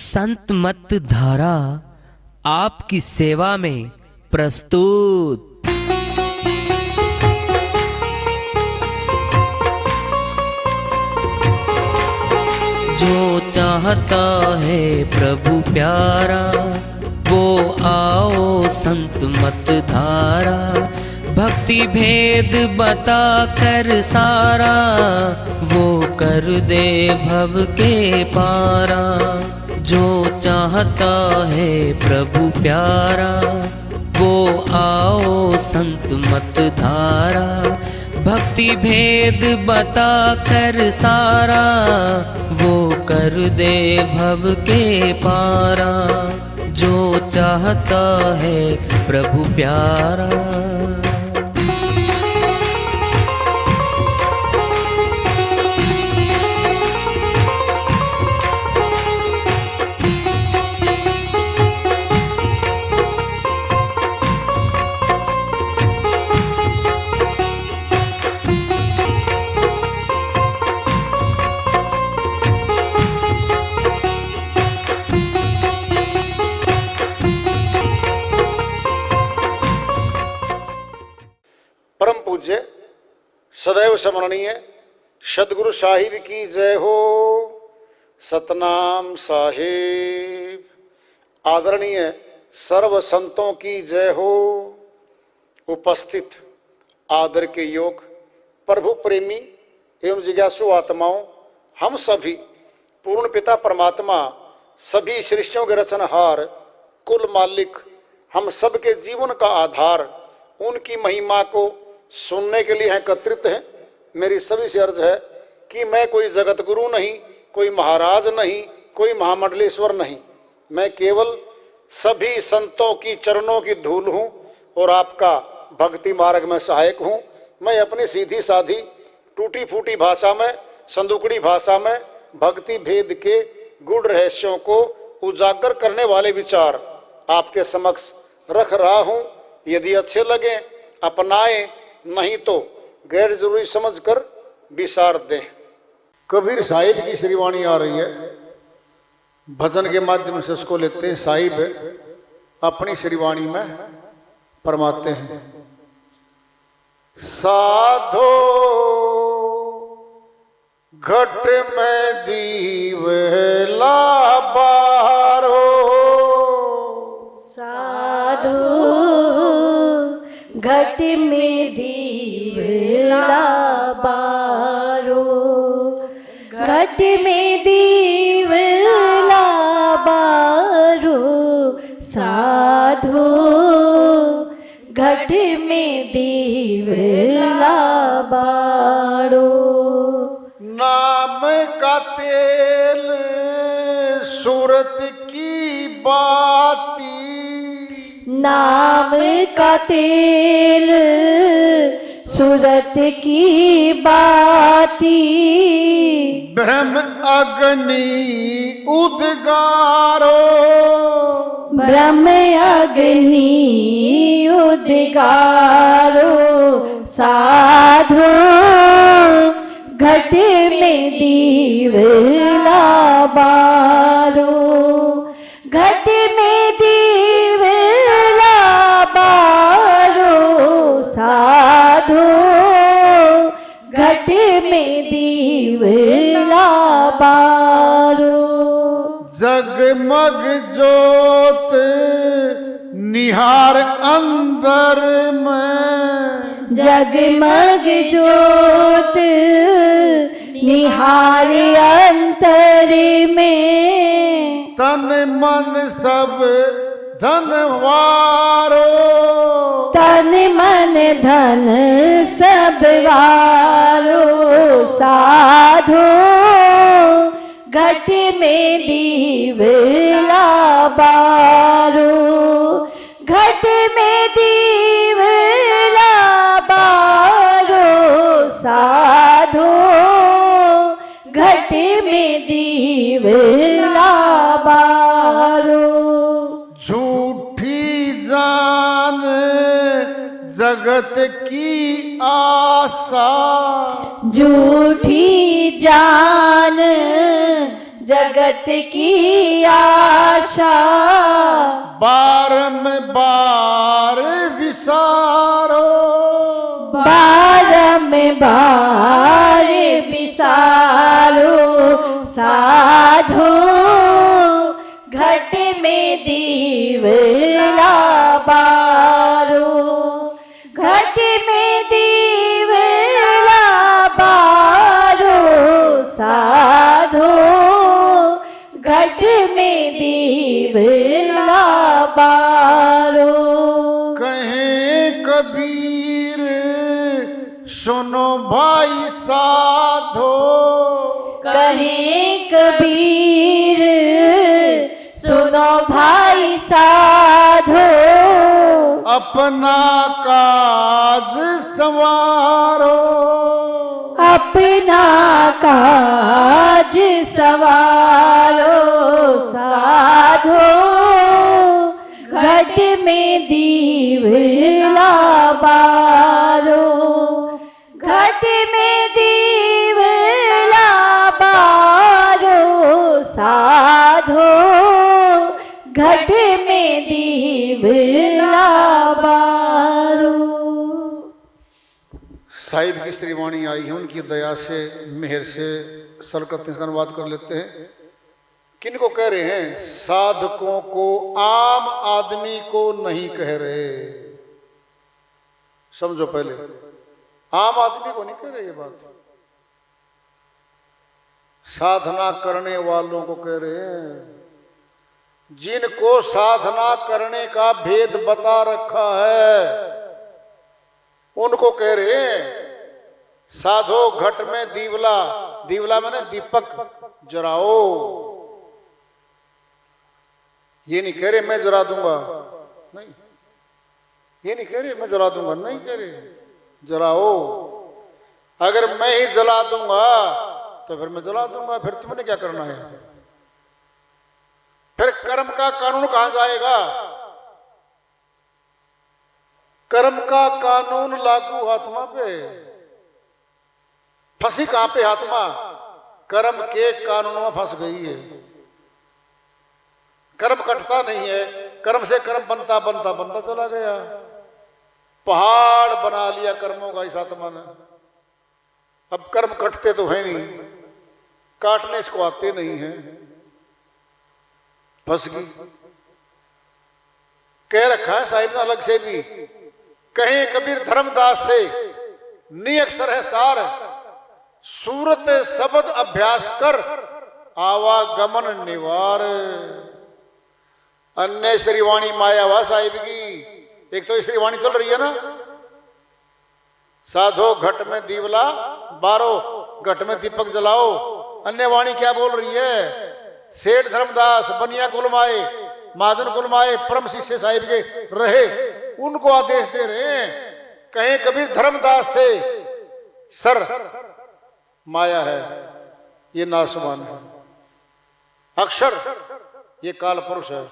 संत मत धारा आपकी सेवा में प्रस्तुत। जो चाहता है प्रभु प्यारा वो आओ संत मत धारा। भक्ति भेद बता कर सारा वो कर दे भव के पारा। जो चाहता है प्रभु प्यारा वो आओ संत मत धारा। भक्ति भेद बता कर सारा वो कर दे भव के पारा। जो चाहता है प्रभु प्यारा। परम पूज्य सदैव स्मरणीय सदगुरु साहिब की जय हो। सतनाम साहिब। आदरणीय सर्व संतों की जय हो। उपस्थित आदर के योग प्रभु प्रेमी एवं जिज्ञासु आत्माओं, हम सभी पूर्ण पिता परमात्मा सभी सृष्टियों के रचनहार कुल मालिक हम सबके जीवन का आधार उनकी महिमा को सुनने के लिए एकत्रित हैं। मेरी सभी से अर्ज है कि मैं कोई जगत गुरु नहीं, कोई महाराज नहीं, कोई महामंडलेश्वर नहीं। मैं केवल सभी संतों की चरणों की धूल हूँ और आपका भक्ति मार्ग में सहायक हूँ। मैं अपनी सीधी साधी टूटी फूटी भाषा में, संदुकड़ी भाषा में भक्ति भेद के गूढ़ रहस्यों को उजागर करने वाले विचार आपके समक्ष रख रहा हूँ। यदि अच्छे लगे अपनाएं, नहीं तो गैर जरूरी समझकर विसार दें। कबीर साहिब की श्रीवाणी आ रही है, भजन के माध्यम से उसको लेते हैं। साहिब अपनी श्रीवाणी में फरमाते हैं, साधो घट में दीवला बारो। साधो घट में दीवला बारो। घट में दीवला बारो। साधो घट में दीवला बारो। नाम का तेल सूरत की बाती। नाम का तेल सूरत की बाती। ब्रह्म अग्नि उद्गारो। ब्रह्म अग्नि उद्गारो। साधो घट में दीवला बारो। घट में दीवला बारो। साधो घट में दीवला बारो। जगमग जोत निहार अंदर में। जगमग जोत निहार अंतर में। तन मन सब धनवारो। तन मन धन सब वारो। साधो घट में दीवला बारो। घट में दीवला बारो। साधो घट में दीवला बारो। झूठी जान जगत की आशा। झूठी जान जगत की आशा बारंबार विसारो, बारंबार विसारो साधो, घट में दीवला बारो, घट में दीवला बारो साधो, घट में दीवला बारो। कहें कबीर सुनो भाई साधो, कहें कबीर सुनो भाई साधो, अपना काज संवारो, अपना काज सवारो साधो, घट में दीवला बारो, घट में दीवला बारो साधो, घट में दीवला बारो। साहिब की श्रीवाणी आई है, उनकी दया से मेहर से सरकत इसका अनुवाद कर लेते हैं। किनको कह रहे हैं? साधकों को, आम आदमी को नहीं कह रहे। समझो पहले, आम आदमी को नहीं कह रहे ये बात, साधना करने वालों को कह रहे हैं, जिनको साधना करने का भेद बता रखा है उनको कह रहे हैं। साधो घट में दीवला, दीवला मैंने दीपक जराओ। ये नहीं कह रहे मैं जला दूंगा, नहीं, ये नहीं कह रहे मैं जला दूंगा, नहीं कह रहे जलाओ। अगर मैं ही जला दूंगा तो फिर मैं जला दूंगा, फिर तुमने क्या करना है? फिर कर्म का कानून कहां जाएगा? कर्म का कानून लागू आत्मा पे, फंसी कहां पे आत्मा? कर्म के कानूनों में फंस गई है। कर्म कटता नहीं है, कर्म से कर्म बनता बनता बनता चला गया। पहाड़ बना लिया कर्मों का इस आत्मा ने। अब कर्म कटते तो है नहीं, काटने इसको आते नहीं है, फंस गई। कह रखा है साहिब ने अलग से भी, कहीं कबीर धर्मदास से, निअक्षर है सार, सूरत शब्द अभ्यास कर, आवागमन निवार। अन्य श्रीवाणी माया वा साहिब की। एक तो श्रीवाणी चल रही है ना, साधो घट में दीवला बारो, घट में दीपक जलाओ। अन्य वाणी क्या बोल रही है? सेठ धर्मदास बनिया कुलमाए, महाजन कुलमाए, परम शिष्य साहिब के रहे, उनको आदेश दे रहे हैं। कहें कबीर धर्मदास से, सर माया है, ये नासुमान है, अक्षर ये काल पुरुष है,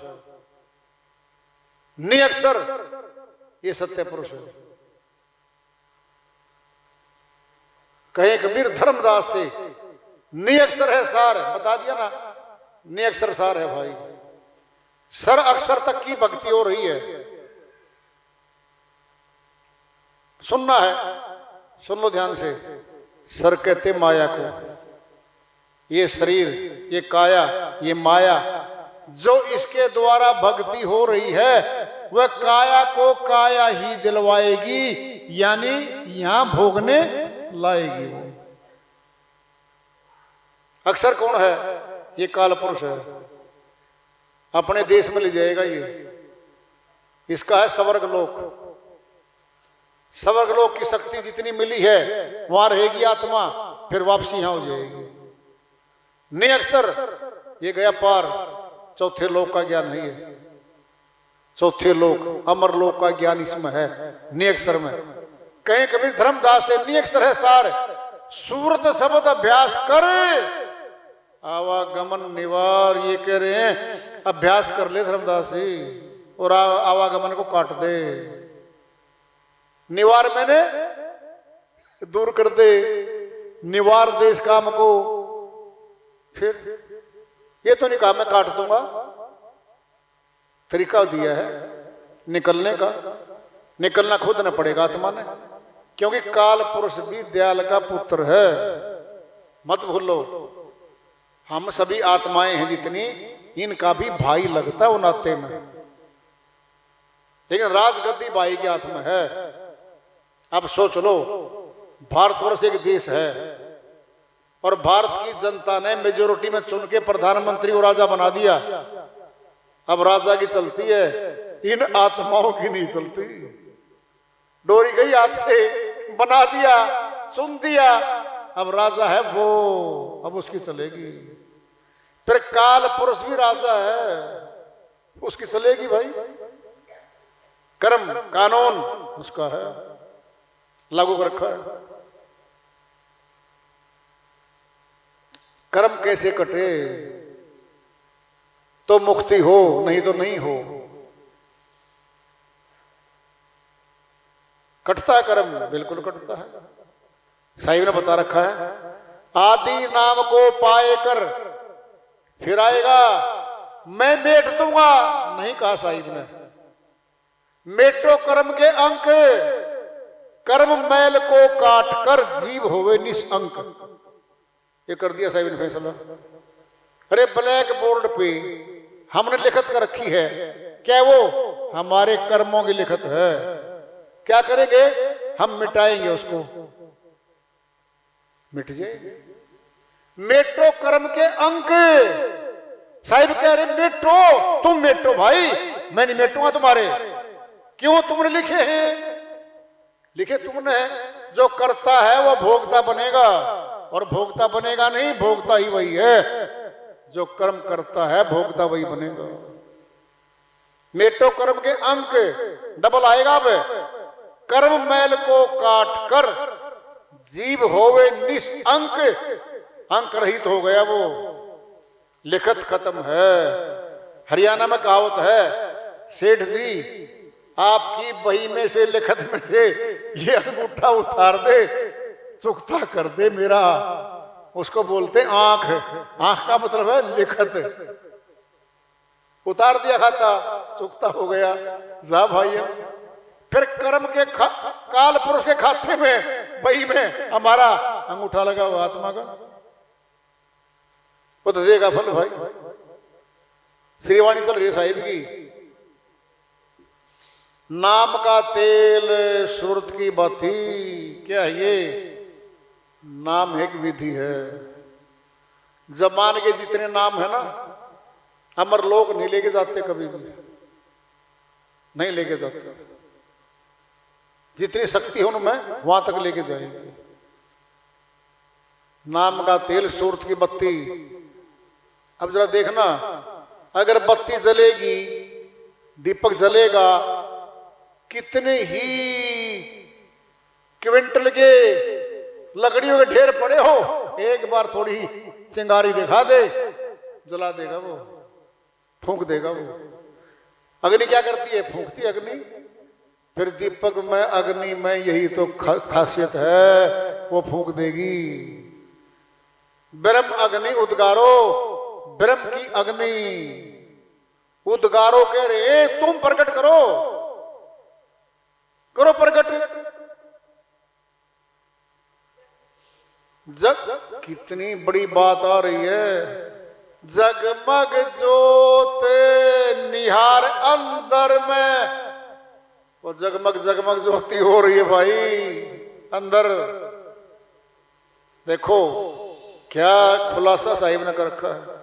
निअक्षर ये सत्य पुरुष है। कहें कबीर धर्मदास से, निअक्षर है सार, बता दिया ना, निअक्षर सार है भाई। सर अक्षर तक की भक्ति हो रही है। सुनना है, सुन लो ध्यान से। सर कहते माया को, ये शरीर, ये काया, ये माया, जो इसके द्वारा भक्ति हो रही है वह काया को काया ही दिलवाएगी, यानी यहां भोगने लाएगी। वो अक्षर कौन है? ये काल पुरुष है, अपने देश में ले जाएगा ये। इसका है स्वर्ग लोक। स्वर्ग लोक की शक्ति जितनी मिली है वहां रहेगी आत्मा, फिर वापसी यहां हो जाएगी। निअक्षर ये गया पार, चौथे लोक का ज्ञान है ये। चौथे लोक, अमर लोक का ज्ञान इसमें है, निअक्षर में। कहीं कबीर धर्मदास से, निअक्षर है सार, सूरत शब्द अभ्यास कर, आवागमन निवार। ये कह रहे हैं अभ्यास कर ले धर्मदास जी, और आवागमन को काट दे। निवार मैंने दूर कर दे, निवार दे इस काम को। फिर ये तो नहीं कहा मैं काट दूंगा, तरीका दिया है निकलने का। निकलना खुद न पड़ेगा आत्मा ने, क्योंकि काल पुरुष भी दयाल का पुत्र है। मत भूलो, हम सभी आत्माएं हैं जितनी, इनका भी भाई लगता है वो नाते में, लेकिन राजगद्दी भाई के हाथ में है। अब सोच लो, भारतवर्ष एक देश है और भारत की जनता ने मेजोरिटी में चुन के प्रधानमंत्री को राजा बना दिया। अब राजा की चलती है, इन आत्माओं की नहीं चलती। डोरी गई हाथ से, बना दिया, चुन दिया, अब राजा है वो, अब उसकी चलेगी। फिर काल पुरुष भी राजा है, उसकी चलेगी भाई। कर्म कानून उसका है, लागू कर रखा है। कर्म कैसे कटे तो मुक्ति हो, नहीं तो नहीं हो। कटता है कर्म, बिल्कुल कटता है। साहिब ने बता रखा है, आदि नाम को पाए कर फिर आएगा मैं मेट दूंगा, नहीं कहा साहिब ने। मेटो कर्म के अंक, कर्म मैल को काट कर जीव होवे निष्अंक। ये कर दिया साहिब ने फैसला। अरे ब्लैक बोर्ड पे हमने लिखत कर रखी है, क्या वो हमारे कर्मों की लिखत है। क्या करेंगे हम, मिटाएंगे उसको, मिट जाएगी। मेटो कर्म के अंक, साहिब कह रहे मेटो, तुम मेटो भाई, मैं नहीं मेटूंगा तुम्हारे। क्यों, तुमने लिखे हैं, लिखे तुमने। जो करता है वो भोगता बनेगा, और भोगता बनेगा नहीं, भोगता ही वही है। जो कर्म करता है भोगता वही बनेगा। मेटो कर्म के अंक, डबल आएगा। अब कर्म मैल को काट कर जीव होवे निष्अंक, अंक रहित हो गया वो, लिखत खत्म है। हरियाणा में कहावत है, सेठ जी आपकी बही में से, लिखत में से ये अंगूठा उतार दे, चुकता कर दे मेरा। उसको बोलते आंख, आंख का मतलब है लिखत। उतार दिया खाता, चुकता हो गया, जा भाई। फिर कर्म के काल पुरुष के खाते में, बही में हमारा अंगूठा लगा हुआ आत्मा का, वो तो देगा फल भाई। श्रीवाणी चल रही है साहिब की, नाम का तेल सुरत की बाती। क्या है ये? नाम एक विधि है। जमान के जितने नाम है ना, अमर लोग नहीं लेके जाते, कभी भी नहीं लेके जाते। जितनी शक्ति हो उनमें, वहां तक लेके जाएंगे। नाम का तेल सूरत की बत्ती। अब जरा देखना, अगर बत्ती जलेगी, दीपक जलेगा, कितने ही क्विंटल के लकड़ियों के ढेर पड़े हो, एक बार थोड़ी चिंगारी दिखा दे, जला देगा वो, फूंक देगा वो। अग्नि क्या करती है? फूंकती है अग्नि। फिर दीपक में, अग्नि में यही तो खासियत है, वो फूंक देगी। ब्रह्म अग्नि उद्गारो, ब्रह्म की अग्नि उद्गारो कह रहे, तुम प्रकट करो, करो प्रकट। जग, कितनी बड़ी बात आ रही है। जगमग जोत निहार अंदर में, वो जगमग जगमग ज्योति हो रही है भाई अंदर। देखो क्या खुलासा साहिब ने कर रखा है।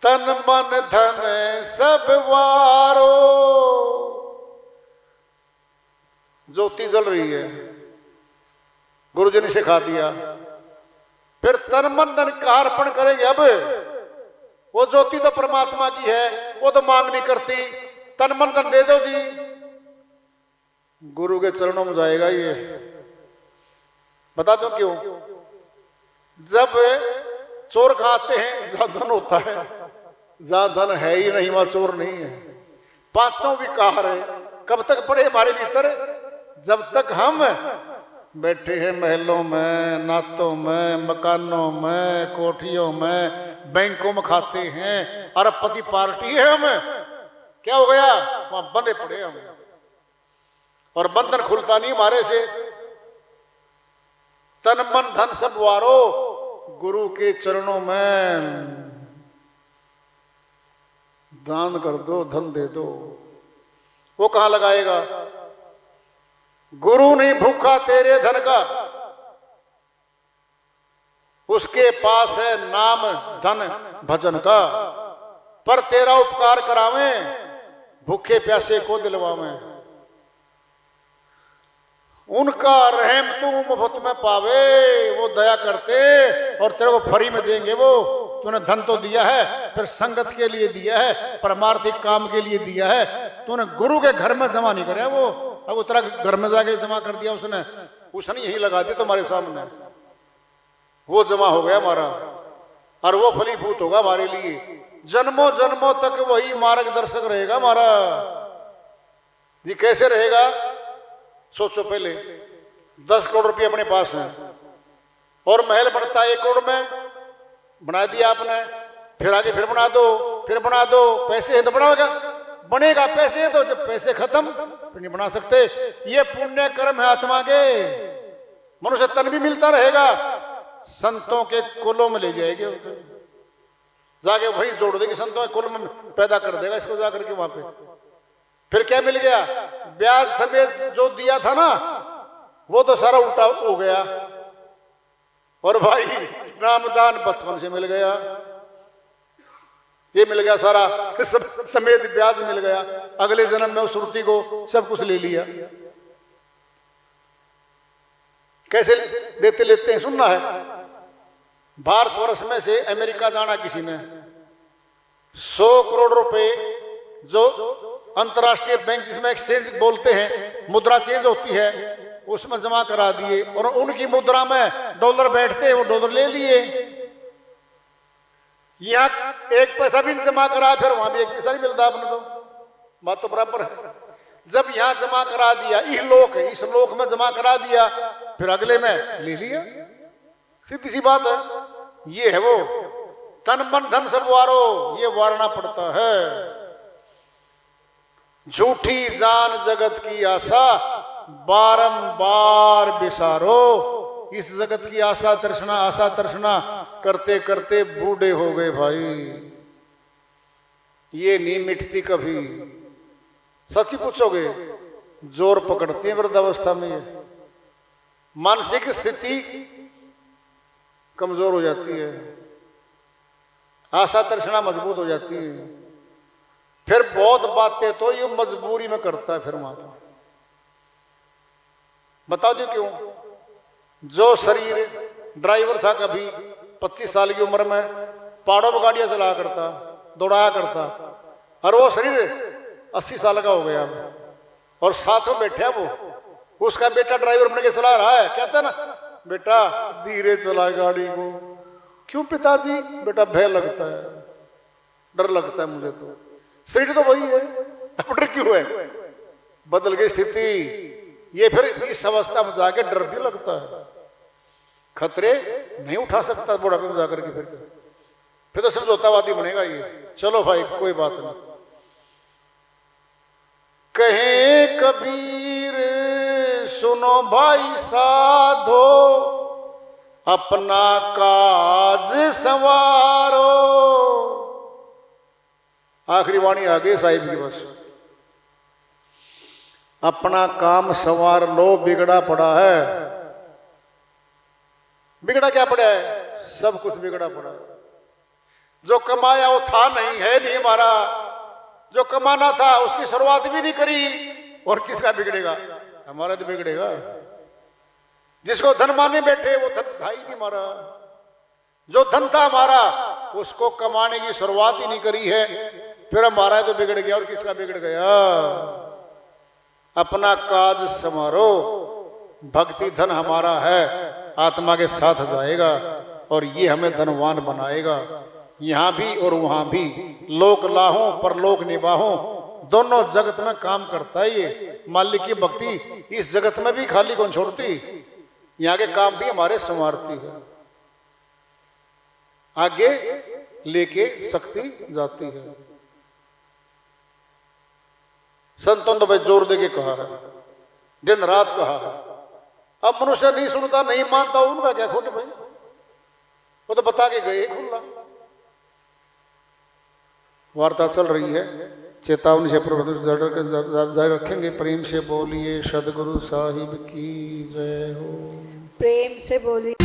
तन मन धन सब वारो, ज्योति जल रही है, गुरु जी ने सिखा दिया। फिर तन मन धन का अर्पण करेंगे। अब वो ज्योति तो परमात्मा की है, वो तो मांग नहीं करती, तन मन धन दे दो जी, गुरु के चरणों में जाएगा ये। बता दो क्यों? जब चोर खाते हैं जहां धन होता है, जहां धन है ही नहीं वहां चोर नहीं है। पांचों विकार है, कब तक पड़े हमारे भीतर? जब तक हम बैठे हैं महलों में, नातों में, मकानों में, कोठियों में, बैंकों में खाते हैं, अरबपति पार्टी है हमें। क्या हो गया? वहां बंधे पड़े हम, और बंधन खुलता नहीं हमारे से। तन मन धन सब वारो गुरु के चरणों में दान कर दो, धन दे दो। वो कहां लगाएगा? गुरु नहीं भूखा तेरे धन का, उसके पास है नाम धन भजन का। पर तेरा उपकार करावें, भूखे प्यासे को दिलवावें। उनका रहम तू मुफ्त में पावे, वो दया करते और तेरे को फ्री में देंगे। वो तूने धन तो दिया है, फिर संगत के लिए दिया है, परमार्थिक काम के लिए दिया है। तूने गुरु के घर में जमा नहीं कराया। वो अब उतरा घर में जाके जमा कर दिया उसने यही लगा दिया तुम्हारे सामने। वो जमा हो गया हमारा, और वो फलीभूत होगा हमारे लिए। जन्मों जन्मों तक वही मार्गदर्शक रहेगा हमारा। ये कैसे रहेगा? सोचो, पहले 10 करोड़ रुपये अपने पास है और महल बनता है 1 करोड़ में, बना दिया आपने, फिर आगे फिर बना दो, फिर बना दो। पैसे हैं तो बनाओगा, बनेगा। पैसे हैं तो जब पैसे खत्म फिर नहीं बना सकते। ये पुण्य कर्म है आत्मा के। मनुष्य तन भी मिलता रहेगा, संतों के कुलों में ले जाएंगे, जाके वही जोड़ देगी, संतों के कुल में पैदा कर देगा इसको जाकर के वहां पे। फिर क्या मिल गया? ब्याज समेत जो दिया था ना, वो तो सारा उल्टा हो गया। और भाई नामदान बचपन से मिल गया, ये मिल गया सारा समेत ब्याज मिल गया। अगले जन्म में उस सुरती को सब कुछ ले लिया। कैसे देते लेते हैं सुनना है। भारतवर्ष में से अमेरिका जाना किसी ने 100 करोड़ रुपए, जो अंतर्राष्ट्रीय बैंक जिसमें एक्सचेंज बोलते हैं, मुद्रा चेंज होती है, उसमें जमा करा दिए। और उनकी मुद्रा में डॉलर बैठते हैं, वो डॉलर ले लिए। यहां 1 पैसा भी नहीं जमा करा, फिर वहां भी 1 पैसा नहीं मिलता अपने तो। बात तो बराबर है। जब यहां जमा करा दिया, इस लोक में जमा करा दिया, फिर अगले में ले लिया। सीधी सी बात है। ये है वो तन मन धन सब वारो, ये वारना पड़ता है। झूठी जान जगत की आशा बारंबार बिसारो। इस जगत की आशा तृष्णा करते करते बूढ़े हो गए भाई। ये नहीं मिटती कभी। सच्ची पूछोगे, जोर पकड़ती है वृद्धावस्था में। ये मानसिक स्थिति कमजोर हो जाती है, आशा तृष्णा मजबूत हो जाती है। फिर बहुत बातें तो ये मजबूरी में करता है। फिर वहां पर बता दो क्यों? जो शरीर ड्राइवर था कभी 25 साल की उम्र में, पहाड़ों में गाड़ियां चलाया करता, दौड़ाया करता, और वो शरीर 80 साल का हो गया और साथ में बैठा वो, उसका बेटा ड्राइवर बन के चला रहा है। कहता ना, बेटा धीरे चला गाड़ी को। क्यों पिताजी? बेटा भय लगता है, डर लगता है मुझे तो। शरीर तो वही है, अब डर क्यों है? बदल गई स्थिति। ये फिर इस अवस्था में जाके डर भी लगता है, खतरे नहीं उठा सकता बुढ़ापे में जाकर के। फिर तो समझौतावादी बनेगा ये। चलो भाई कोई बात नहीं। कहे कबीर सुनो भाई साधो, अपना काज संवारो। आखिरी वाणी आ गई साहिब की बस। अपना काम संवार लो, बिगड़ा पड़ा है। बिगड़ा क्या पड़ा है? सब कुछ बिगड़ा पड़ा है। जो कमाया वो था नहीं, है नहीं हमारा। जो कमाना था उसकी शुरुआत भी नहीं करी, और किसका बिगड़ेगा? हमारा तो बिगड़ेगा। जिसको धन माने बैठे वो धन था ही नहीं हमारा। जो धन था हमारा उसको कमाने की शुरुआत ही नहीं करी है, फिर हमारा तो बिगड़ गया। और किसका बिगड़ गया? अपना काज समारो। भक्ति धन हमारा है, आत्मा के साथ जाएगा और ये हमें धनवान बनाएगा। यहां भी और वहां भी, लोक लाहों परलोक निभाहों, दोनों जगत में काम करता है ये। मालिक की भक्ति इस जगत में भी खाली कौन छोड़ती? यहाँ के काम भी हमारे संवारती है, आगे लेके शक्ति जाती है। संतों ने तो भाई जोर दे के कहा है, दिन रात कहा है। अब मनुष्य नहीं सुनता, नहीं मानता, उनका क्या खोटे भाई, वो तो बता के गए खुला। वार्ता चल रही है, चेतावनी से जारी रखेंगे। प्रेम से बोलिए सदगुरु साहिब की जय हो। प्रेम से बोलिए।